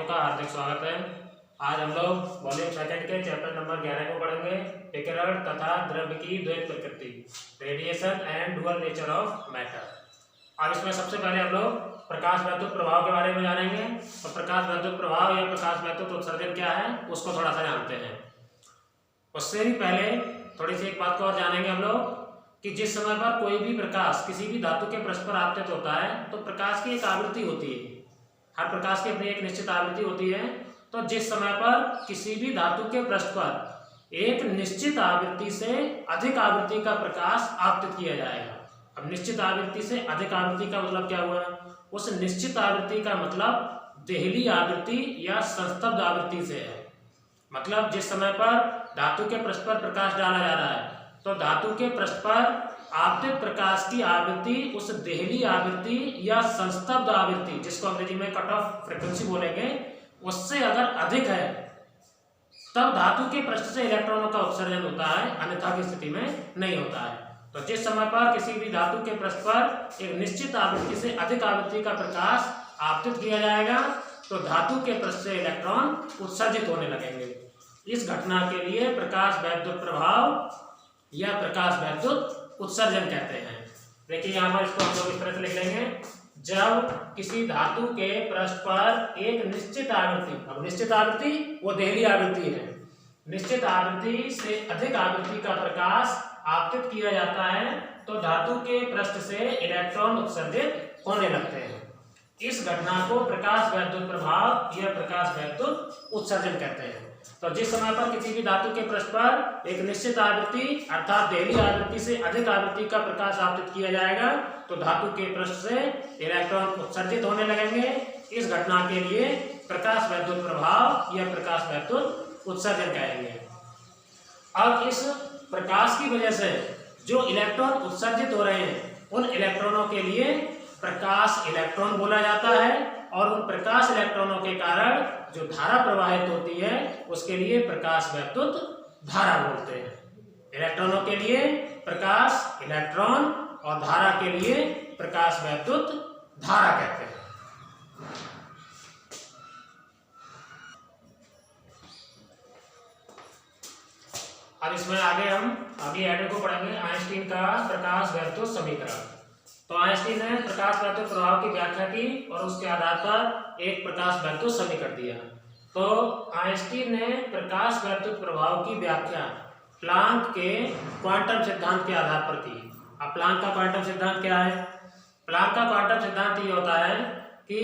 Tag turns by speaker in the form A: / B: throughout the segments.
A: का हार्दिक स्वागत है। आज हम लोग वॉल्यूम सेकंड के चैप्टर नंबर 11 को पढ़ेंगे। विकिरण तथा द्रव्य की द्वैत प्रकृति, radiation and dual nature of matter. अब इसमें सबसे पहले हम लोग प्रकाश वैद्युत प्रभाव के बारे में जानेंगे। तो प्रकाश वैद्युत प्रभाव या प्रकाश वैद्युत उत्सर्जन क्या है उसको थोड़ा सा जानते हैं। उससे भी पहले थोड़ी सी एक बात को और जानेंगे हम लोग कि जिस समय पर कोई भी प्रकाश किसी भी धातु के पृष्ठ पर आपतित होता है तो प्रकाश की एक आवृत्ति होती है। हर प्रकाश की अपनी एक निश्चित आवृत्ति होती है। तो जिस समय पर किसी भी धातु के पृष्ठ पर एक निश्चित आवृत्ति से अधिक आवृत्ति का प्रकाश आपतित किया जाएगा। अब निश्चित आवृत्ति से अधिक आवृत्ति का मतलब क्या हुआ? उस निश्चित आवृत्ति का मतलब देहली आवृत्ति या संस्तब्ध आवृत्ति से है। मतलब जिस समय पर धातु के पृष्ठ पर प्रकाश डाला जा रहा है तो धातु के पृष्ठ पर आपतित प्रकाश की आवृत्ति उस देहली आवृत्ति या संस्तब्ध आवृत्ति, जिसको अंग्रेजी में कट ऑफ फ्रीक्वेंसी बोलेंगे, उससे अगर अधिक है तब धातु के पृष्ठ से इलेक्ट्रॉनों का उत्सर्जन होता है, अन्यथा की स्थिति में नहीं होता है। तो जिस समय पर किसी भी धातु के पृष्ठ पर एक निश्चित आवृत्ति से अधिक आवृत्ति का प्रकाश आपतित किया जाएगा तो धातु के पृष्ठ से इलेक्ट्रॉन उत्सर्जित होने लगेंगे। इस घटना के लिए प्रकाश वैद्युत प्रभाव या प्रकाश वैद्युत उत्सर्जन कहते हैं। देखिए यहाँ पर इसको हम लोग इस तरह से लिख लेंगे। जब किसी धातु के पृष्ठ पर एक निश्चित आवृत्ति, अब निश्चित आवृत्ति वो देहली आवृत्ति है, निश्चित आवृत्ति से अधिक आवृत्ति का प्रकाश आपतित किया जाता है तो धातु के पृष्ठ से इलेक्ट्रॉन उत्सर्जित होने लगते हैं। इस घटना को प्रकाश वैद्युत प्रभाव या प्रकाश वैद्युत उत्सर्जन कहते हैं। तो जिस समय पर किसी भी धातु के पृष्ठ पर एक निश्चित आवृत्ति अर्थात देहली आवृत्ति से अधिक आवृत्ति का प्रकाश आपतित किया जाएगा तो धातु के पृष्ठ से इलेक्ट्रॉन उत्सर्जित होने लगेंगे। इस घटना के लिए प्रकाश वैद्युत प्रभाव या प्रकाश वैद्युत उत्सर्जन कहेंगे। अब इस प्रकाश की वजह से जो इलेक्ट्रॉन उत्सर्जित हो रहे हैं उन इलेक्ट्रॉनों के लिए प्रकाश इलेक्ट्रॉन बोला जाता है और उन प्रकाश इलेक्ट्रॉनों के कारण जो धारा प्रवाहित होती है उसके लिए प्रकाश वैद्युत धारा बोलते हैं। इलेक्ट्रॉनों के लिए प्रकाश इलेक्ट्रॉन और धारा के लिए प्रकाश वैद्युत धारा कहते हैं। अब इसमें आगे हम एडो को पढ़ेंगे, आइंस्टीन का प्रकाश वैद्युत समीकरण। तो आइंस्टीन ने प्रकाश वैद्युत प्रभाव की व्याख्या की और उसके आधार पर एक प्रकाश वैद्युत समीकरण दिया। तो आइंस्टीन ने प्रकाश वैद्युत प्रभाव की व्याख्या प्लांक के क्वांटम सिद्धांत के आधार पर की। अब प्लांक का क्वांटम सिद्धांत क्या है? प्लांक का क्वांटम सिद्धांत ये होता है कि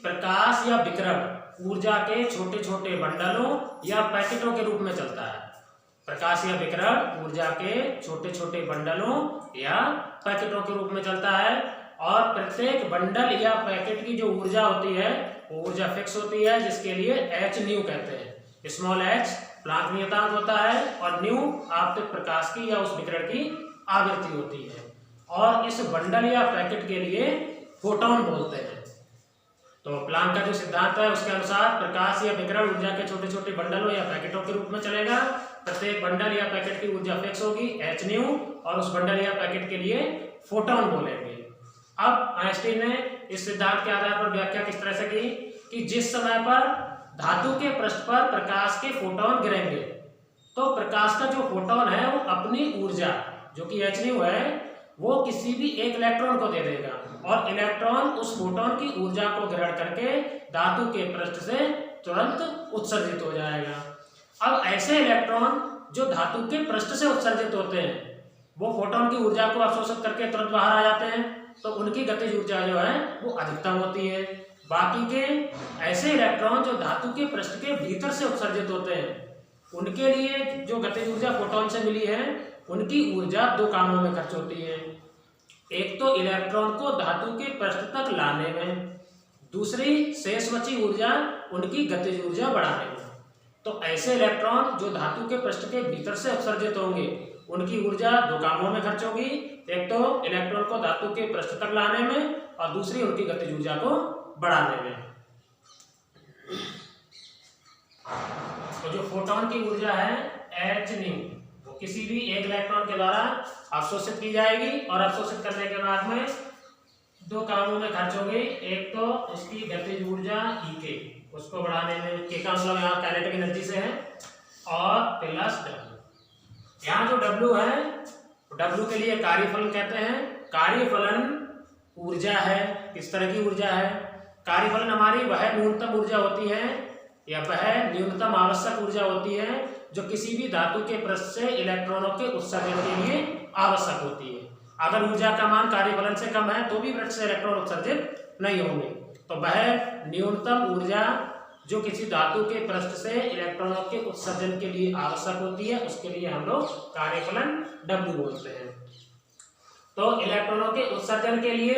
A: प्रकाश या विकिरण ऊर्जा के छोटे छोटे बंडलों या पैकेटों के रूप में चलता है। प्रकाश या विकिरण ऊर्जा के छोटे छोटे बंडलों या पैकेटों के रूप में चलता है और प्रत्येक बंडल या पैकेट की जो ऊर्जा होती है वो ऊर्जा फिक्स होती है, जिसके लिए एच न्यू कहते हैं। स्मॉल एच प्लांक नियतांक होता है और न्यू आपतित प्रकाश की या उस विकिरण की आवृत्ति होती है। और इस बंडल या पैकेट के लिए फोटोन बोलते हैं। तो प्लांक का जो सिद्धांत है उसके अनुसार प्रकाश या विकिरण ऊर्जा के छोटे छोटे बंडलों या पैकेटों के रूप में चलेगा। प्रत्येक बंडल या पैकेट की ऊर्जा फिक्स होगी एच न्यू और उस बंडल या पैकेट के लिए फोटोन बोलेंगे। अब आइंस्टीन ने इस सिद्धांत के आधार पर व्याख्या किस तरह से की कि जिस समय पर धातु के पृष्ठ पर प्रकाश के फोटोन गिरेंगे तो प्रकाश का जो फोटोन है वो अपनी ऊर्जा जो कि एच न्यू है वो किसी भी एक इलेक्ट्रॉन को दे देगा और इलेक्ट्रॉन उस फोटोन की ऊर्जा को ग्रहण करके धातु के पृष्ठ से तुरंत उत्सर्जित हो जाएगा। अब ऐसे इलेक्ट्रॉन जो धातु के पृष्ठ से उत्सर्जित होते हैं वो फोटोन की ऊर्जा को अवशोषित करके तुरंत बाहर आ जाते हैं तो उनकी गतिज ऊर्जा जो है वो अधिकतम होती है। बाकी के ऐसे इलेक्ट्रॉन जो धातु के पृष्ठ के भीतर से उत्सर्जित होते हैं उनके लिए जो गतिज ऊर्जा फोटोन से मिली है उनकी ऊर्जा दो कामों में खर्च होती है। एक तो इलेक्ट्रॉन को धातु के पृष्ठ तक लाने में, दूसरी शेष बची ऊर्जा उनकी गतिज ऊर्जा बढ़ाने में। तो ऐसे इलेक्ट्रॉन जो धातु के पृष्ठ के भीतर से उत्सर्जित होंगे उनकी ऊर्जा दो कामों में खर्च होगी। एक तो इलेक्ट्रॉन को धातु के पृष्ठ तक लाने में और दूसरी उनकी गतिज ऊर्जा को बढ़ाने में। तो जो फोटोन की ऊर्जा है एच न्यू वो किसी भी एक इलेक्ट्रॉन के द्वारा अवशोषित की जाएगी और अवशोषित करने के बाद में दो कामों में खर्च होगी। एक तो उसकी गतिज ऊर्जा ई के उसको बढ़ाने में के का मतलब यहाँ काइनेटिक एनर्जी से है, और प्लस डब्ल्यू। यहाँ जो डब्ल्यू है, डब्ल्यू के लिए कार्यफलन कहते हैं। कार्यफलन ऊर्जा है, किस तरह की ऊर्जा है? कार्यफलन हमारी वह न्यूनतम ऊर्जा होती है या वह न्यूनतम आवश्यक ऊर्जा होती है जो किसी भी धातु के पृष्ठ से इलेक्ट्रॉनों के उत्सर्जन के लिए आवश्यक होती है। अगर ऊर्जा का मान कार्यफलन से कम है तो भी पृष्ठ से इलेक्ट्रॉन उत्सर्जित नहीं होंगे। तो वह न्यूनतम ऊर्जा जो किसी धातु के पृष्ठ से इलेक्ट्रॉनों के उत्सर्जन के लिए आवश्यक होती है, उसके लिए हम लोग कार्यफलन W बोलते हैं। तो इलेक्ट्रॉनों के उत्सर्जन के लिए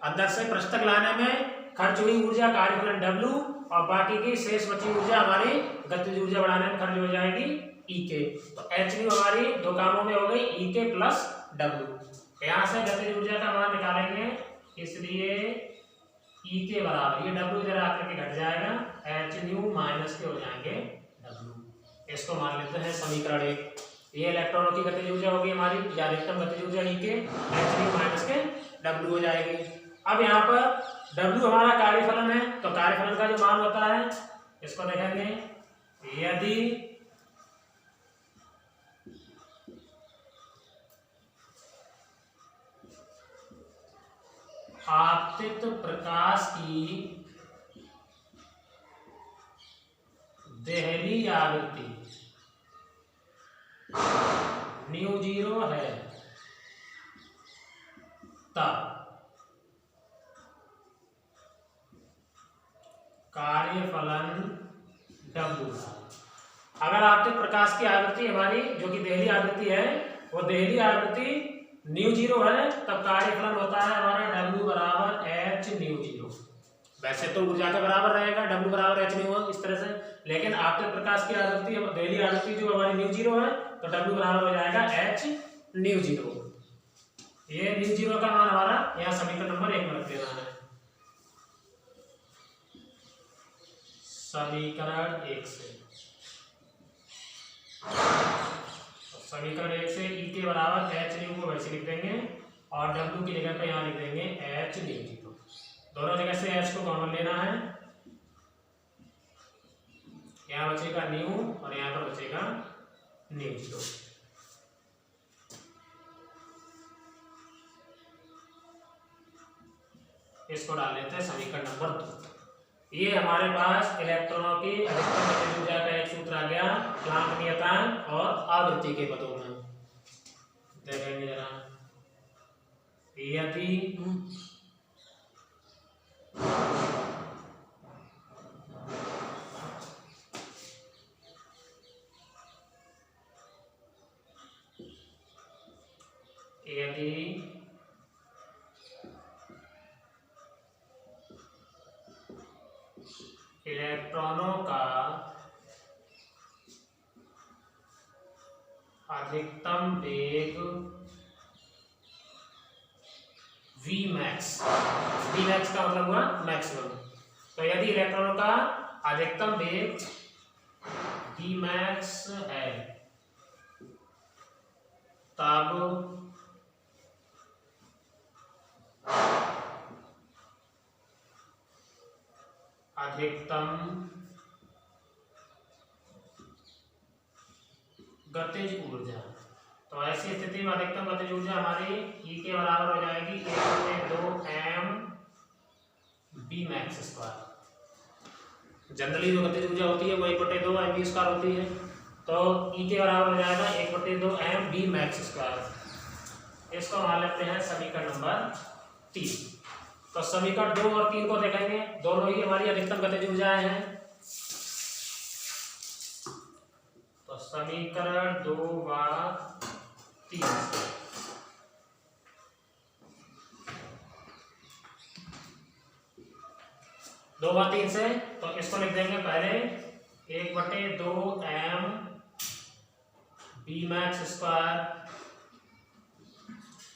A: अंदर से पृष्ठ तक लाने में खर्च हुई ऊर्जा कार्यफलन W, और बाकी की शेष बची ऊर्जा हमारी गतिज ऊर्जा बढ़ाने में खर्च हो जाएगी E के। तो H हमारी दो कामों में हो गई, E के प्लस W। यहाँ से गतिज ऊर्जा का मान निकालेंगे, इसलिए E के बराबर, ये W इधर आकर के घट जाएगा, H न्यू माइनस के हो जाएंगे W। इसको मान लेते हैं समीकरण 1। ये इलेक्ट्रॉनों की गतिज ऊर्जा होगी हमारी, या अधिकतम गतिज ऊर्जा E के, H न्यू माइनस के W हो जाएगी। अब यहाँ पर W हमारा कार्यफलन है, तो कार्यफलन का जो मान होता है इसको देखेंगे। यदि आपतित प्रकाश की देहली आवृत्ति ν0 है, तब कार्यफलन W। अगर आपतित प्रकाश की आवृत्ति हमारी जो कि देहली आवृत्ति है, वो देहली आवृत्ति ν0 है, तब कार्यफलन होता है हमारा W बराबर H ν0। वैसे तो ऊर्जा के बराबर रहेगा W बराबर H न्यू इस तरह से, लेकिन आपतित प्रकाश की आवृत्ति देहली आवृत्ति जो हमारी ν0 है, तो W बराबर हो जाएगा H ν0। ये ν0 का मान हमारा यहाँ समीकरण नंबर 1 में रख देना है। समीकरण 1 से, समीकरण 1 से E के बराबर H न्यू को वैसे लिख देंगे, और W की जगह पे यहाँ लिख देंगे H ν0। दोनों जगह से H को कॉमन लेना है, यहाँ बचेगा न्यू और यहाँ पर बचेगा ν0। इसको डाल लेते हैं समीकरण नंबर 2। ये हमारे पास इलेक्ट्रॉनों की अधिकतम गतिज ऊर्जा का एक सूत्र आ गया, प्लांक नियतांक और आवृत्ति के पदों में। देखेंगे जरा, यदि इलेक्ट्रॉनों का अधिकतम वेग Vmax, Vmax का मतलब हुआ मैक्सिमम। तो यदि इलेक्ट्रॉनों का अधिकतम वेग Vmax है, तब अधिकतम गतिज ऊर्जा, तो ऐसी स्थिति में अधिकतम गतिज ऊर्जा हमारी E के बराबर हो जाएगी 1/2 mv²। जनरली जो गतिज ऊर्जा होती है वो 1/2 mv² होती है, तो E के बराबर हो जाएगा 1/2 mv²। इसको मान लेते हैं समीकरण नंबर 3। तो समीकरण 2 और 3 को देखेंगे, दोनों ही हमारी अधिकतम गतिज ऊर्जाएं हैं। तो समीकरण 2 व 3 2 व 3 से, तो इसको लिख देंगे पहले 1/2 mv²,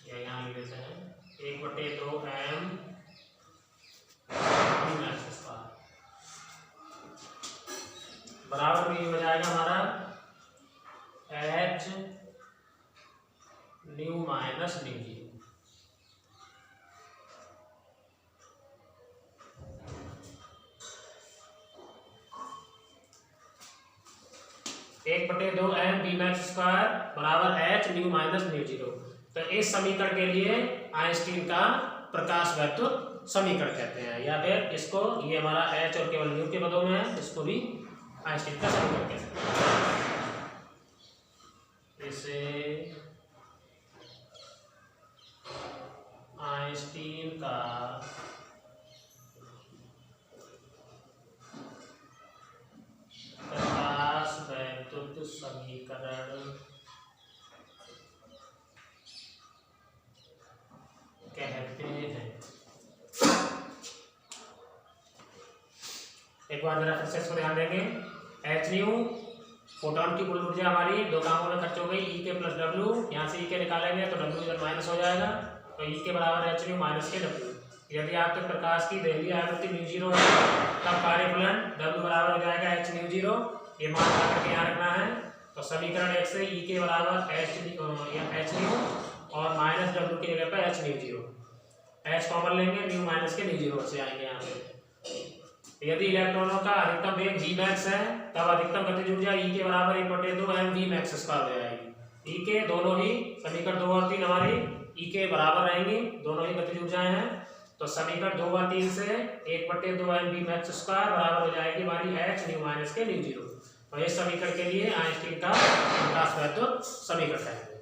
A: या यहाँ लिख देते हैं 1/2 mv², बराबर भी हो जाएगा हमारा H nu minus ν0। 1/2 m v max square बराबर h nu minus nu zero. तो इस समीकरण के लिए आइंस्टीन का प्रकाश वैद्युत समीकरण कहते हैं, या फिर इसको, ये हमारा h और केवल न्यू के पदों में है, इसको भी आइंस्टीन का समीकरण कह सकते हैं। इसे आइंस्टीन का प्रकाश वैद्युत समीकरण कहते हैं। एक बार जरा फिर से इसको ध्यान देंगे। एच न्यू फोटोन की कुल ऊर्जा हमारी दो कामों में खर्च हो गई, ई के प्लस डब्ल्यू, यहाँ से ई के निकालेंगे तो डब्ल्यू इधर माइनस हो जाएगा, तो ई के बराबर एच न्यू माइनस के डब्ल्यू। यदि आपके प्रकाश की दैवीय आवृत्ति न्यू जीरो है तब कार्यफलन डब्ल्यू बराबर हो जाएगा एच न्यू जीरो, ये मान करके यहाँ रखना है। तो समीकरण 1 से ई के बराबर एच न्यू और माइनस डब्ल्यू की जगह पर H mu zero, H common लेंगे, न्यू माइनस के न्यू जीरो से आएंगे यहाँ पे। यदि इलेक्ट्रॉनों का अधिकतम वेग v मैक्स है तब अधिकतम गतिज ऊर्जा ई के बराबर 1/2 m v मैक्स स्क्वायर हो जाएगी। ई के दोनों ही समीकरण 2 और 3 हमारी ई के बराबर रहेंगी, दोनों ही गतिज ऊर्जाएं हैं। तो समीकरण 2 और 3 से 1/2 m v मैक्स स्क्वायर बराबर हो जाएगी हमारी h न्यू माइनस के न्यू जीरो। तो इस समीकरण के लिए आइंस्टीन का प्रकाश वैद्युत समीकरण है।